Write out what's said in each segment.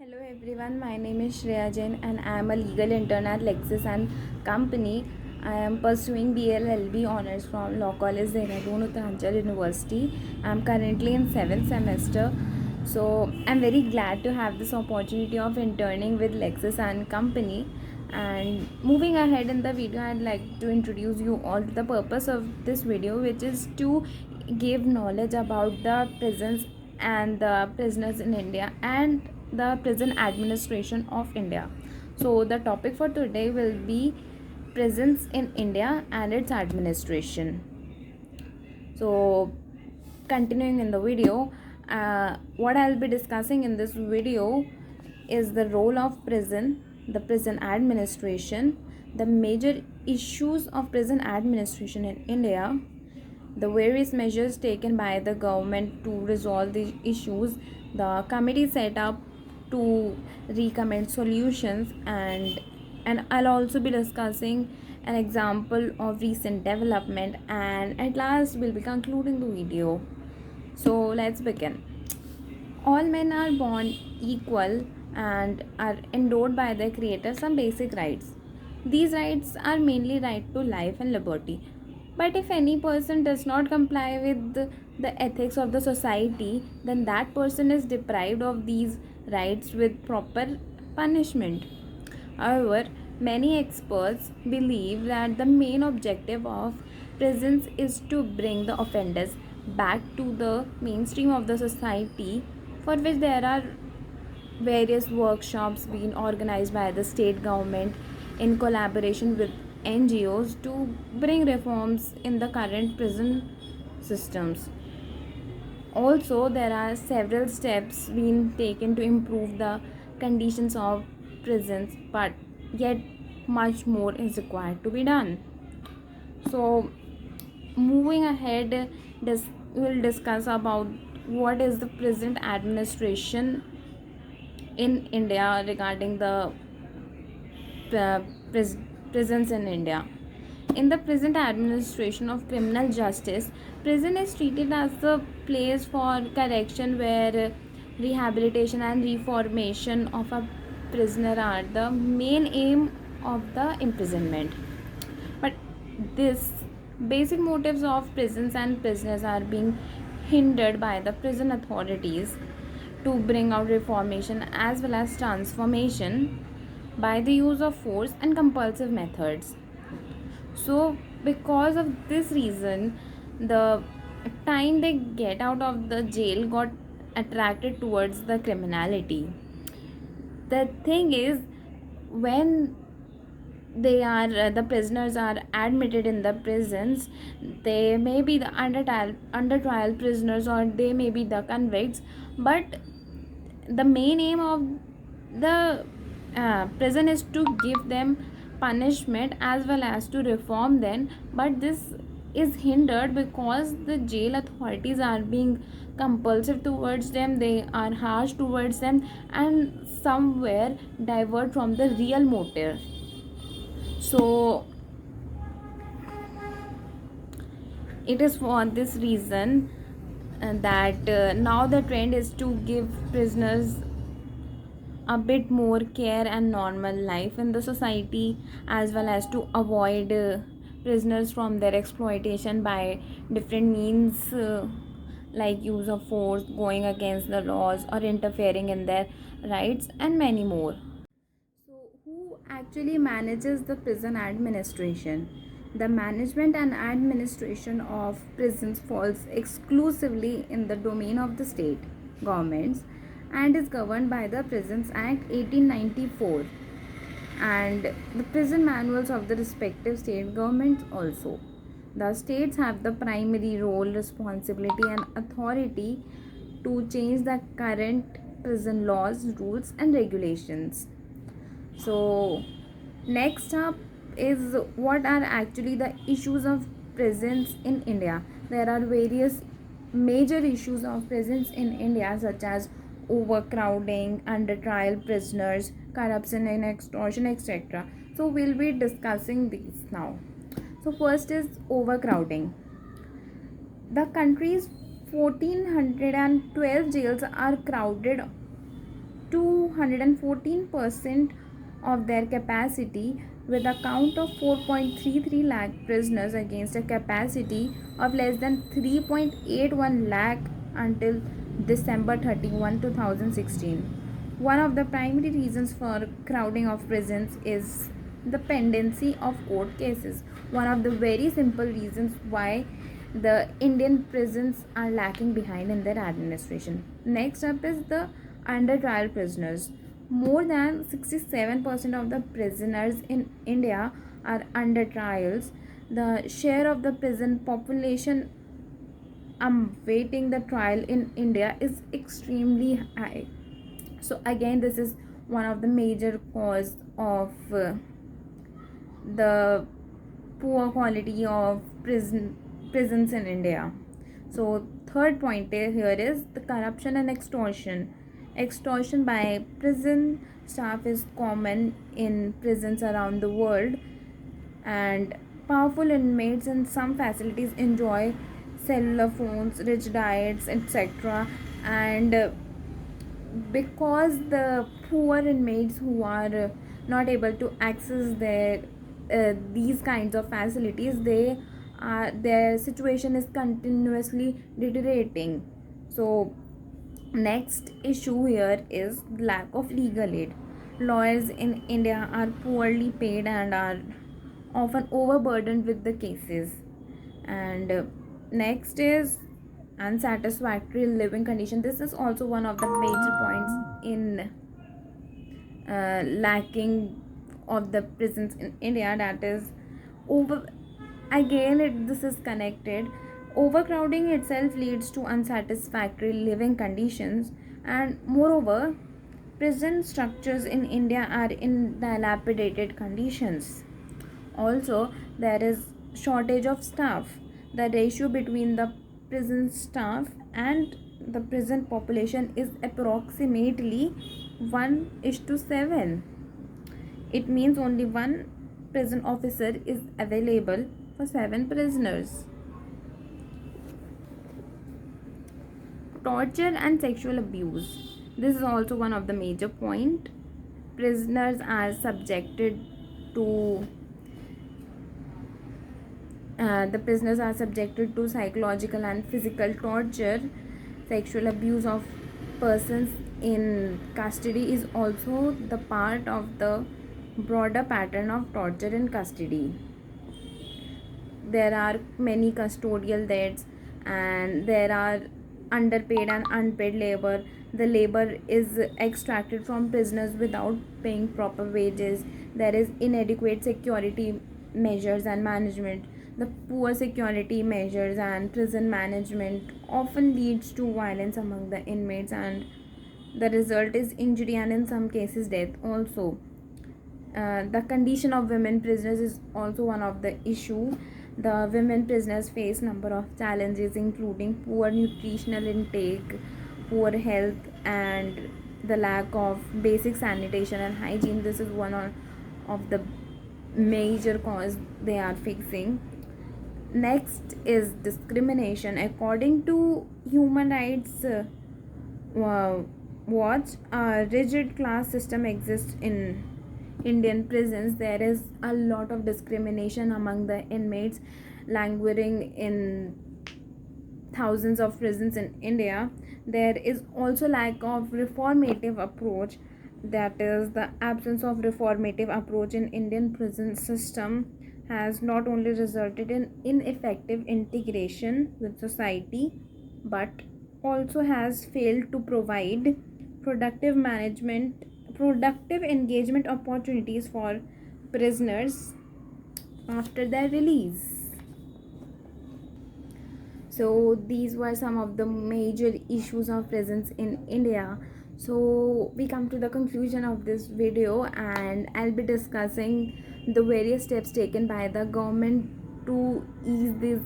Hello everyone, my name is Shreya Jain and I am a legal intern at Lexis and Company. I am pursuing BLLB honors from Law College Dehradun, Uttaranchal University. I am currently in 7th semester. So I am very glad to have this opportunity of interning with Lexis and Company. And moving ahead in the video, I'd like to introduce you all to the purpose of this video, which is to give knowledge about the prisons and the prisoners in India and the prison administration of India. So the topic for today will be prisons in India and its administration. So continuing in the video, what I'll be discussing in this video is the role of prison, the prison administration, the major issues of prison administration in India, the various measures taken by the government to resolve these issues, the committee set up to recommend solutions, and I'll also be discussing an example of recent development, and at last we'll be concluding the video. So let's begin. All men are born equal and are endowed by their creator some basic rights. These rights are mainly right to life and liberty. But if any person does not comply with the ethics of the society, then that person is deprived of these rights with proper punishment. However, many experts believe that the main objective of prisons is to bring the offenders back to the mainstream of the society, for which there are various workshops being organized by the state government in collaboration with NGOs to bring reforms in the current prison systems. Also, there are several steps being taken to improve the conditions of prisons, but yet much more is required to be done. So, moving ahead, we'll discuss about what is the present administration in India regarding the uh, prisons in India. In the present administration of criminal justice, prison is treated as the place for correction where rehabilitation and reformation of a prisoner are the main aim of the imprisonment. But this basic motives of prisons and prisoners are being hindered by the prison authorities to bring out reformation as well as transformation by the use of force and compulsive methods. So because of this reason, the time they get out of the jail got attracted towards the criminality. The thing is, when the prisoners are admitted in the prisons, they may be the under trial prisoners, or they may be the convicts, but the main aim of the prison is to give them punishment as well as to reform them. But this is hindered because the jail authorities are being compulsive towards them, they are harsh towards them, and somewhere divert from the real motive. So it is for this reason that now the trend is to give prisoners a bit more care and normal life in the society, as well as to avoid prisoners from their exploitation by different means, like use of force, going against the laws, or interfering in their rights, and many more. So, who actually manages the prison administration? The management and administration of prisons falls exclusively in the domain of the state governments and is governed by the Prisons Act 1894 and the prison manuals of the respective state governments also. The states have the primary role, responsibility, and authority to change the current prison laws, rules, and regulations. So, next up is what are actually the issues of prisons in India. There are various major issues of prisons in India, such as overcrowding, under trial prisoners, corruption and extortion, etc. So, we'll be discussing these now. So, first is overcrowding. The country's 1412 jails are crowded 214% of their capacity, with a count of 4.33 lakh prisoners against a capacity of less than 3.81 lakh until December 31, 2016. One of the primary reasons for crowding of prisons is the pendency of court cases. One of the very simple reasons why the Indian prisons are lacking behind in their administration. Next up is the under trial prisoners. More than 67% of the prisoners in India are under trials. The share of the prison population awaiting the trial in India is extremely high. So again, this is one of the major cause of the poor quality of prisons in India. So third point here is the corruption and extortion. Extortion by prison staff is common in prisons around the world, and powerful inmates in some facilities enjoy cellular phones, rich diets, etc. And because the poor inmates who are not able to access these kinds of facilities, their situation is continuously deteriorating. So next issue here is lack of legal aid. Lawyers in India are poorly paid and are often overburdened with the cases. And next is unsatisfactory living condition. This is also one of the major points in lacking of the prisons in India. That is over again this is connected. Overcrowding itself leads to unsatisfactory living conditions, and moreover, prison structures in India are in dilapidated conditions. Also, there is shortage of staff. The ratio between the prison staff and the prison population is approximately 1:7. It means only one prison officer is available for 7 prisoners. Torture and sexual abuse. This is also one of the major point. Prisoners are subjected to psychological and physical torture. Sexual abuse of persons in custody is also the part of the broader pattern of torture in custody. There are many custodial deaths, and there are underpaid and unpaid labor. The labor is extracted from prisoners without paying proper wages. There is inadequate security measures and management. The poor security measures and prison management often leads to violence among the inmates, and the result is injury and in some cases death also. The condition of women prisoners is also one of the issue. The women prisoners face number of challenges, including poor nutritional intake, poor health, and the lack of basic sanitation and hygiene. This is one of the major cause they are facing. Next is discrimination. According to Human Rights Watch, a rigid class system exists in Indian prisons. There is a lot of discrimination among the inmates languishing in thousands of prisons in India. There is also lack of reformative approach. That is, the absence of reformative approach in Indian prison system has not only resulted in ineffective integration with society, but also has failed to provide productive engagement opportunities for prisoners after their release. So these were some of the major issues of prisons in India. So we come to the conclusion of this video, and I'll be discussing the various steps taken by the government to ease these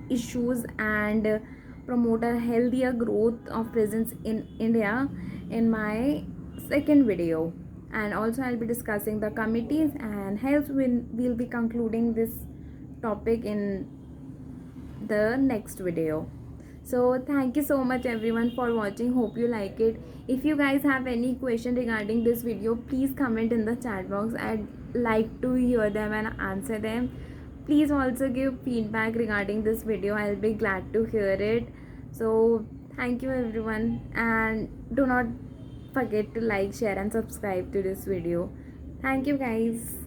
issues and promote a healthier growth of prisons in India in my second video. And also I'll be discussing the committees, and hence we'll be concluding this topic in the next video. So thank you so much everyone for watching. Hope you like it. If you guys have any question regarding this video, please comment in the chat box. I'd like to hear them and answer them. Please also give feedback regarding this video. I'll be glad to hear it. So thank you everyone, and do not forget to like, share and subscribe to this video. Thank you guys.